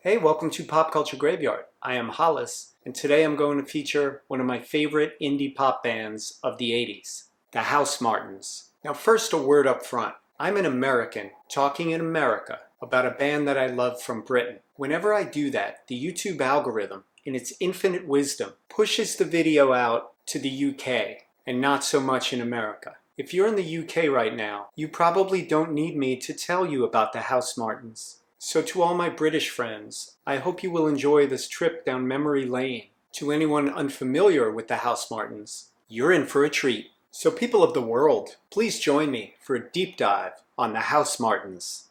Hey, welcome to Pop Culture Graveyard. I am Hollis, and today I'm going to feature one of my favorite indie pop bands of the 80s, the Housemartins. Now first, a word up front. I'm an American talking in America about a band that I love from Britain. Whenever I do that, the YouTube algorithm, in its infinite wisdom, pushes the video out to the UK and not so much in America. If you're in the UK right now, you probably don't need me to tell you about the Housemartins. So to all my British friends, I hope you will enjoy this trip down memory lane. To anyone unfamiliar with the Housemartins, you're in for a treat. So people of the world, please join me for a deep dive on the Housemartins.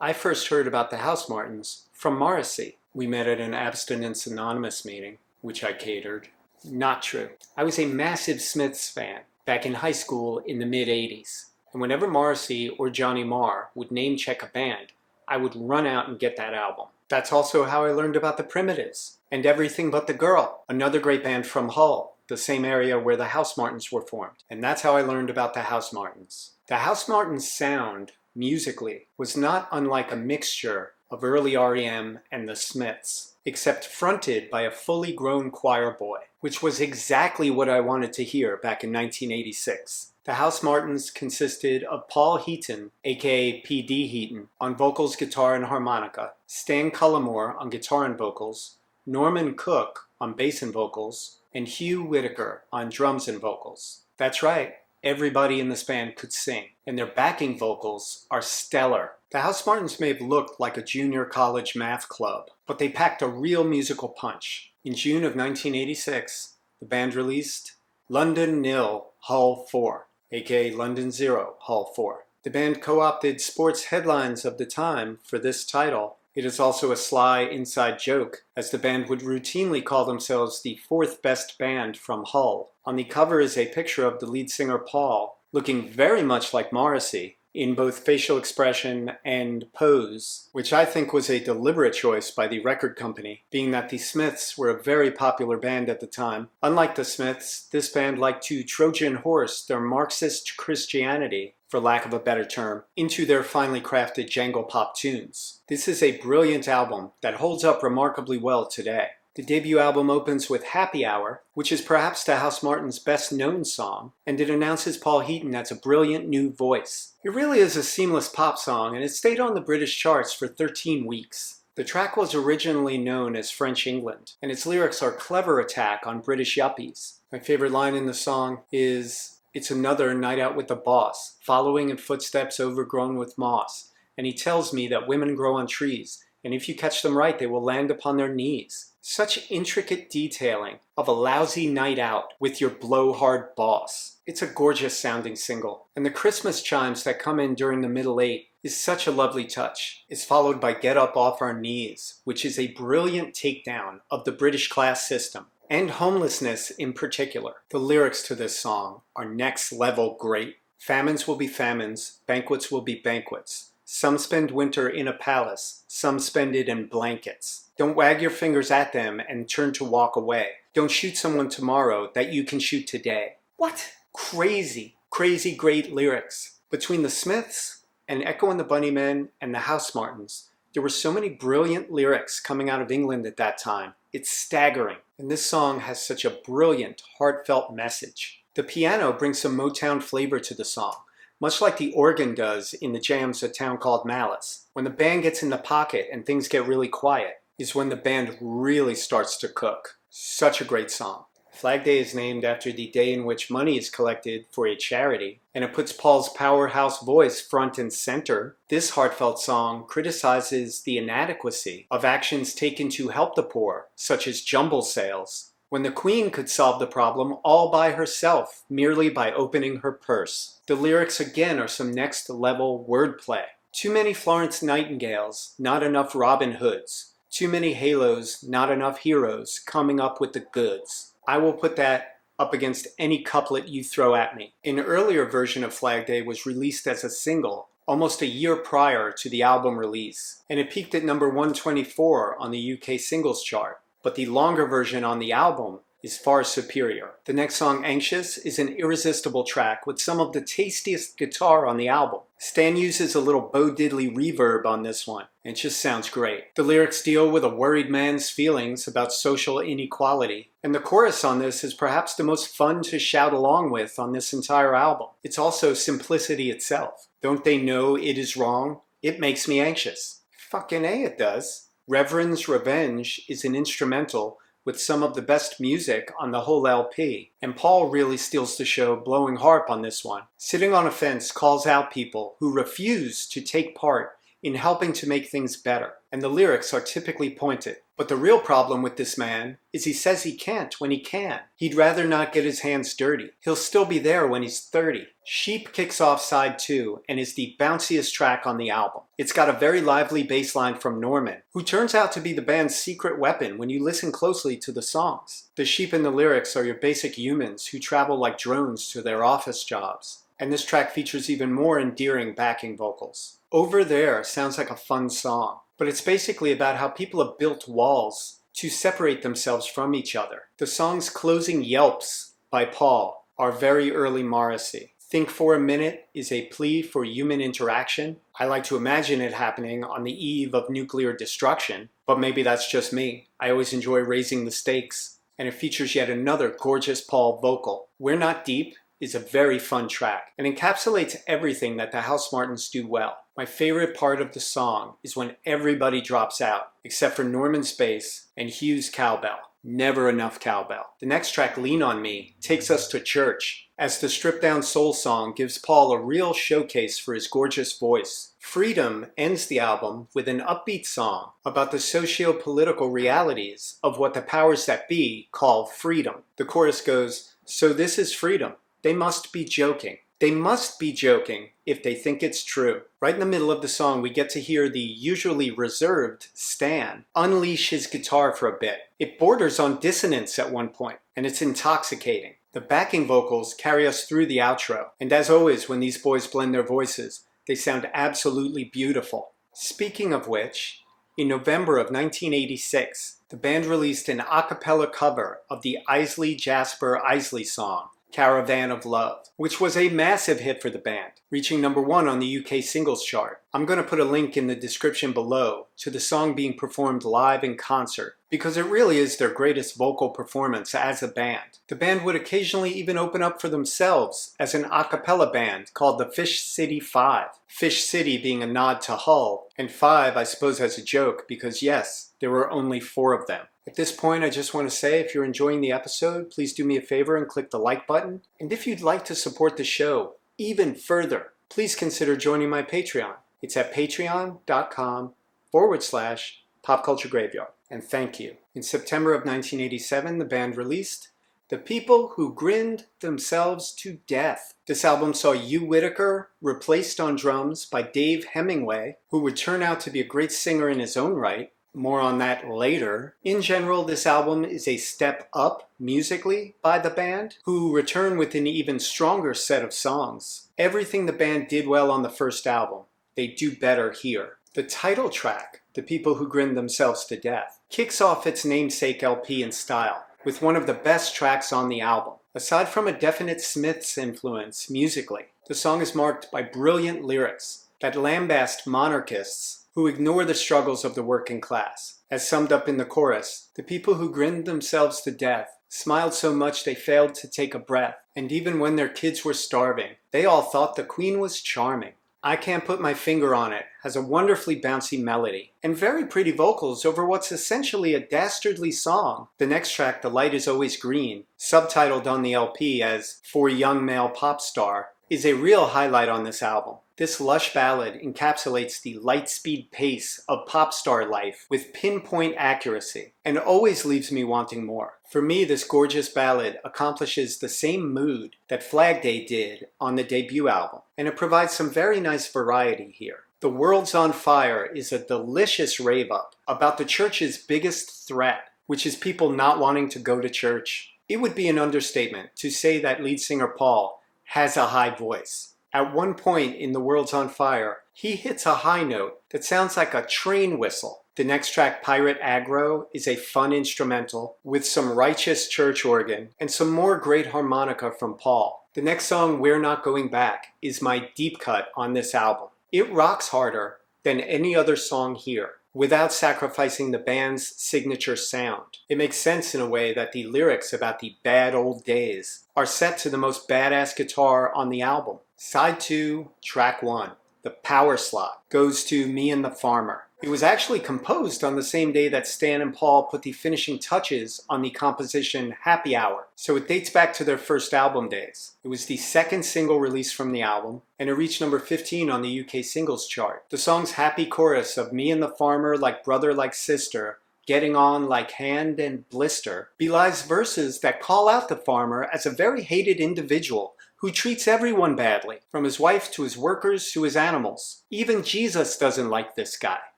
I first heard about the Housemartins from Morrissey. We met at an Abstinence Anonymous meeting, which I catered. Not true. I was a massive Smiths fan back in high school in the mid-80s. And whenever Morrissey or Johnny Marr would name-check a band, I would run out and get that album. That's also how I learned about the Primitives and Everything But the Girl, another great band from Hull, the same area where the Housemartins were formed. And that's how I learned about the Housemartins. The Housemartins sound, musically, was not unlike a mixture of early R.E.M. and the Smiths, except fronted by a fully grown choir boy, which was exactly what I wanted to hear back in 1986. The Housemartins consisted of Paul Heaton, aka P.D. Heaton, on vocals, guitar, and harmonica, Stan Cullimore on guitar and vocals, Norman Cook on bass and vocals, and Hugh Whitaker on drums and vocals. That's right, everybody in this band could sing, and their backing vocals are stellar. The Housemartins may have looked like a junior college math club, but they packed a real musical punch. In June of 1986, the band released London Nil, Hull 4, aka London 0, Hull 4. The band co-opted sports headlines of the time for this title. It is also a sly inside joke, as the band would routinely call themselves the fourth best band from Hull. On the cover is a picture of the lead singer Paul, looking very much like Morrissey, in both facial expression and pose, which I think was a deliberate choice by the record company, being that the Smiths were a very popular band at the time. Unlike the Smiths, this band liked to Trojan horse their Marxist Christianity, for lack of a better term, into their finely crafted jangle pop tunes. This is a brilliant album that holds up remarkably well today. The debut album opens with Happy Hour, which is perhaps the Housemartins' best-known song, and it announces Paul Heaton as a brilliant new voice. It really is a seamless pop song, and it stayed on the British charts for 13 weeks. The track was originally known as French England, and its lyrics are a clever attack on British yuppies. My favorite line in the song is, "It's another night out with the boss, following in footsteps overgrown with moss, and he tells me that women grow on trees, and if you catch them right, they will land upon their knees." Such intricate detailing of a lousy night out with your blowhard boss. It's a gorgeous sounding single, and the Christmas chimes that come in during the middle eight is such a lovely touch. It's followed by Get Up Off Our Knees, which is a brilliant takedown of the British class system, and homelessness in particular. The lyrics to this song are next level great. Famines will be famines, banquets will be banquets. Some spend winter in a palace, some spend it in blankets. Don't wag your fingers at them and turn to walk away. Don't shoot someone tomorrow that you can shoot today. What? Crazy, crazy great lyrics. Between the Smiths and Echo and the Bunnymen and the Housemartins, there were so many brilliant lyrics coming out of England at that time. It's staggering. And this song has such a brilliant, heartfelt message. The piano brings some Motown flavor to the song, much like the organ does in the jams A Town Called Malice. When the band gets in the pocket and things get really quiet, is when the band really starts to cook. Such a great song. Flag Day is named after the day in which money is collected for a charity, and it puts Paul's powerhouse voice front and center. This heartfelt song criticizes the inadequacy of actions taken to help the poor, such as jumble sales, when the Queen could solve the problem all by herself, merely by opening her purse. The lyrics again are some next level wordplay. Too many Florence Nightingales, not enough Robin Hoods. Too many halos, not enough heroes, coming up with the goods. I will put that up against any couplet you throw at me. An earlier version of Flag Day was released as a single almost a year prior to the album release, and it peaked at number 124 on the UK singles chart. But the longer version on the album is far superior. The next song, Anxious, is an irresistible track with some of the tastiest guitar on the album. Stan uses a little Bo Diddley reverb on this one, and it just sounds great. The lyrics deal with a worried man's feelings about social inequality, and the chorus on this is perhaps the most fun to shout along with on this entire album. It's also simplicity itself. Don't they know it is wrong? It makes me anxious. Fucking A, it does. Reverend's Revenge is an instrumental with some of the best music on the whole LP, and Paul really steals the show blowing harp on this one. Sitting on a Fence calls out people who refuse to take part in helping to make things better, and the lyrics are typically pointed. But the real problem with this man is he says he can't when he can. He'd rather not get his hands dirty. He'll still be there when he's 30. Sheep kicks off side 2 and is the bounciest track on the album. It's got a very lively bass line from Norman, who turns out to be the band's secret weapon when you listen closely to the songs. The sheep in the lyrics are your basic humans who travel like drones to their office jobs. And this track features even more endearing backing vocals. Over There sounds like a fun song, but it's basically about how people have built walls to separate themselves from each other. The song's closing yelps by Paul are very early Morrissey. Think for a Minute is a plea for human interaction. I like to imagine it happening on the eve of nuclear destruction, but maybe that's just me. I always enjoy raising the stakes, and it features yet another gorgeous Paul vocal. We're Not Deep is a very fun track and encapsulates everything that the Housemartins do well. My favorite part of the song is when everybody drops out, except for Norman's bass and Hugh's cowbell. Never enough cowbell. The next track, Lean on Me, takes us to church, as the stripped-down soul song gives Paul a real showcase for his gorgeous voice. Freedom ends the album with an upbeat song about the socio-political realities of what the powers that be call freedom. The chorus goes, "So this is freedom. They must be joking. They must be joking if they think it's true." Right in the middle of the song, we get to hear the usually reserved Stan unleash his guitar for a bit. It borders on dissonance at one point, and it's intoxicating. The backing vocals carry us through the outro, and as always when these boys blend their voices, they sound absolutely beautiful. Speaking of which, in November of 1986, the band released an a cappella cover of the Isley Jasper Isley song, Caravan of Love, which was a massive hit for the band, reaching #1 on the UK singles chart. I'm going to put a link in the description below to the song being performed live in concert, because it really is their greatest vocal performance as a band. The band would occasionally even open up for themselves as an a cappella band called the Fish City Five. Fish City being a nod to Hull, and 5 I suppose as a joke, because yes, there were only 4 of them. At this point, I just want to say, if you're enjoying the episode, please do me a favor and click the like button. And if you'd like to support the show even further, please consider joining my Patreon. It's at patreon.com/popculturegraveyard. And thank you. In September of 1987, the band released The People Who Grinned Themselves to Death. This album saw Hugh Whitaker replaced on drums by Dave Hemingway, who would turn out to be a great singer in his own right. More on that later. In general, this album is a step up musically by the band, who return with an even stronger set of songs. Everything the band did well on the first album, they do better here. The title track, The People Who Grinned Themselves to Death, kicks off its namesake LP in style, with one of the best tracks on the album. Aside from a definite Smiths influence musically, the song is marked by brilliant lyrics that lambast monarchists who ignore the struggles of the working class. As summed up in the chorus, the people who grinned themselves to death smiled so much they failed to take a breath, and even when their kids were starving, they all thought the queen was charming. I Can't Put My Finger on It has a wonderfully bouncy melody and very pretty vocals over what's essentially a dastardly song. The next track, The Light Is Always Green, subtitled on the LP as For Young Male Pop Star, is a real highlight on this album. This lush ballad encapsulates the light-speed pace of pop star life with pinpoint accuracy, and always leaves me wanting more. For me, this gorgeous ballad accomplishes the same mood that Flag Day did on the debut album, and it provides some very nice variety here. The World's on Fire is a delicious rave-up about the church's biggest threat, which is people not wanting to go to church. It would be an understatement to say that lead singer Paul has a high voice. At one point in The World's on Fire, he hits a high note that sounds like a train whistle. The next track, Pirate Aggro, is a fun instrumental with some righteous church organ and some more great harmonica from Paul. The next song, We're Not Going Back, is my deep cut on this album. It rocks harder than any other song here, without sacrificing the band's signature sound. It makes sense in a way that the lyrics about the bad old days are set to the most badass guitar on the album. Side 2, track 1, the power slot, goes to Me and the Farmer. It was actually composed on the same day that Stan and Paul put the finishing touches on the composition Happy Hour, so it dates back to their first album days. It was the second single released from the album, and it reached number 15 on the UK singles chart. The song's happy chorus of Me and the Farmer like brother like sister, getting on like hand and blister, belies verses that call out the farmer as a very hated individual who treats everyone badly, from his wife to his workers to his animals. Even Jesus doesn't like this guy.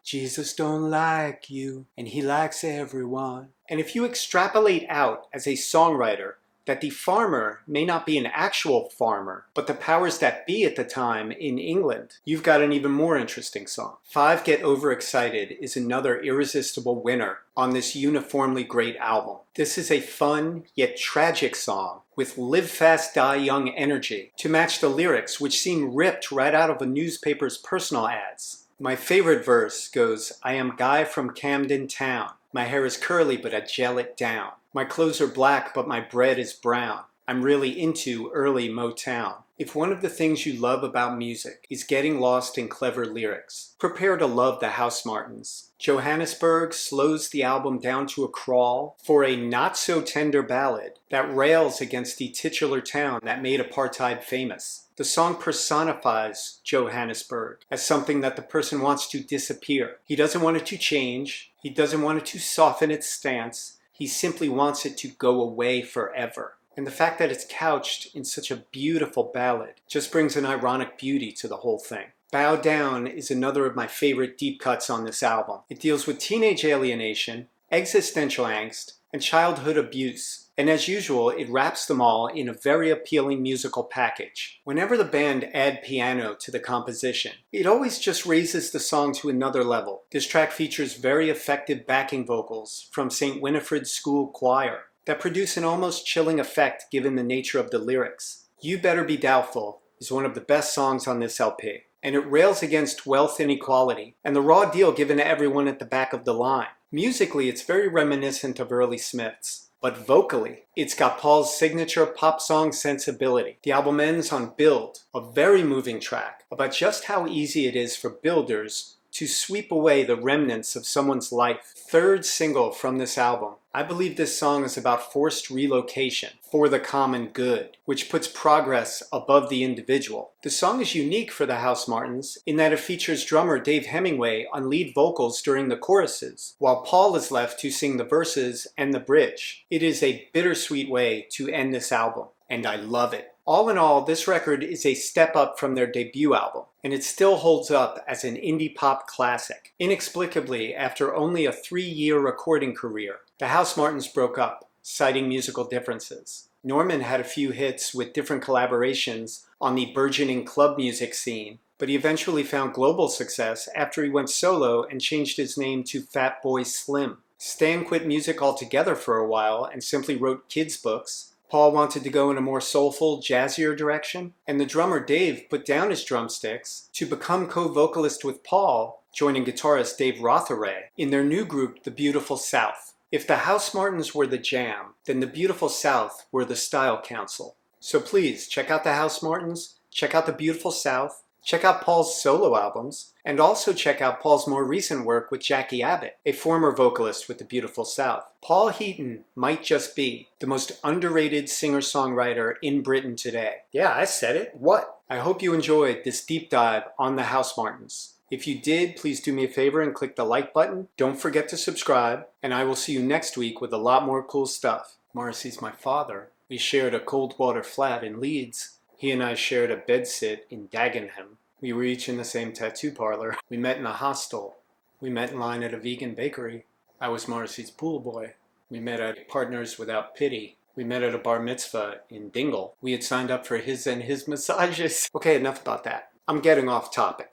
Jesus don't like you, and he likes everyone. And if you extrapolate out as a songwriter that the farmer may not be an actual farmer, but the powers that be at the time in England, you've got an even more interesting song. 5 Get Overexcited is another irresistible winner on this uniformly great album. This is a fun yet tragic song with live fast die young energy to match the lyrics, which seem ripped right out of a newspaper's personal ads. My favorite verse goes, I am Guy from Camden Town. My hair is curly but I gel it down. My clothes are black but my bread is brown. I'm really into early Motown. If one of the things you love about music is getting lost in clever lyrics, prepare to love the Housemartins. Johannesburg slows the album down to a crawl for a not-so-tender ballad that rails against the titular town that made apartheid famous. The song personifies Johannesburg as something that the person wants to disappear. He doesn't want it to change. He doesn't want it to soften its stance. He simply wants it to go away forever. And the fact that it's couched in such a beautiful ballad just brings an ironic beauty to the whole thing. Bow Down is another of my favorite deep cuts on this album. It deals with teenage alienation, existential angst, and childhood abuse. And as usual, it wraps them all in a very appealing musical package. Whenever the band add piano to the composition, it always just raises the song to another level. This track features very effective backing vocals from St. Winifred's School Choir that produce an almost chilling effect given the nature of the lyrics. You Better Be Doubtful is one of the best songs on this LP, and it rails against wealth inequality and the raw deal given to everyone at the back of the line. Musically, it's very reminiscent of early Smiths, but vocally, it's got Paul's signature pop song sensibility. The album ends on Build, a very moving track about just how easy it is for builders to sweep away the remnants of someone's life. Third single from this album. I believe this song is about forced relocation for the common good, which puts progress above the individual. The song is unique for the Housemartins in that it features drummer Dave Hemingway on lead vocals during the choruses, while Paul is left to sing the verses and the bridge. It is a bittersweet way to end this album, and I love it. All in all, this record is a step up from their debut album, and it still holds up as an indie pop classic. Inexplicably, after only a 3-year recording career, the Housemartins broke up, citing musical differences. Norman had a few hits with different collaborations on the burgeoning club music scene, but he eventually found global success after he went solo and changed his name to Fatboy Slim. Stan quit music altogether for a while and simply wrote kids' books. Paul wanted to go in a more soulful, jazzier direction, and the drummer Dave put down his drumsticks to become co-vocalist with Paul, joining guitarist Dave Rotheray in their new group, The Beautiful South. If the Housemartins were the jam, then The Beautiful South were the style council. So please, check out the Housemartins, check out The Beautiful South, check out Paul's solo albums, and also check out Paul's more recent work with Jackie Abbott, a former vocalist with The Beautiful South. Paul Heaton might just be the most underrated singer-songwriter in Britain today. Yeah, I said it. What? I hope you enjoyed this deep dive on the Housemartins. If you did, please do me a favor and click the like button. Don't forget to subscribe, and I will see you next week with a lot more cool stuff. Morrissey's my father. We shared a cold water flat in Leeds. He and I shared a bedsit in Dagenham. We were each in the same tattoo parlor. We met in a hostel. We met in line at a vegan bakery. I was Morrissey's pool boy. We met at Partners Without Pity. We met at a bar mitzvah in Dingle. We had signed up for his and his massages. Okay, enough about that. I'm getting off topic.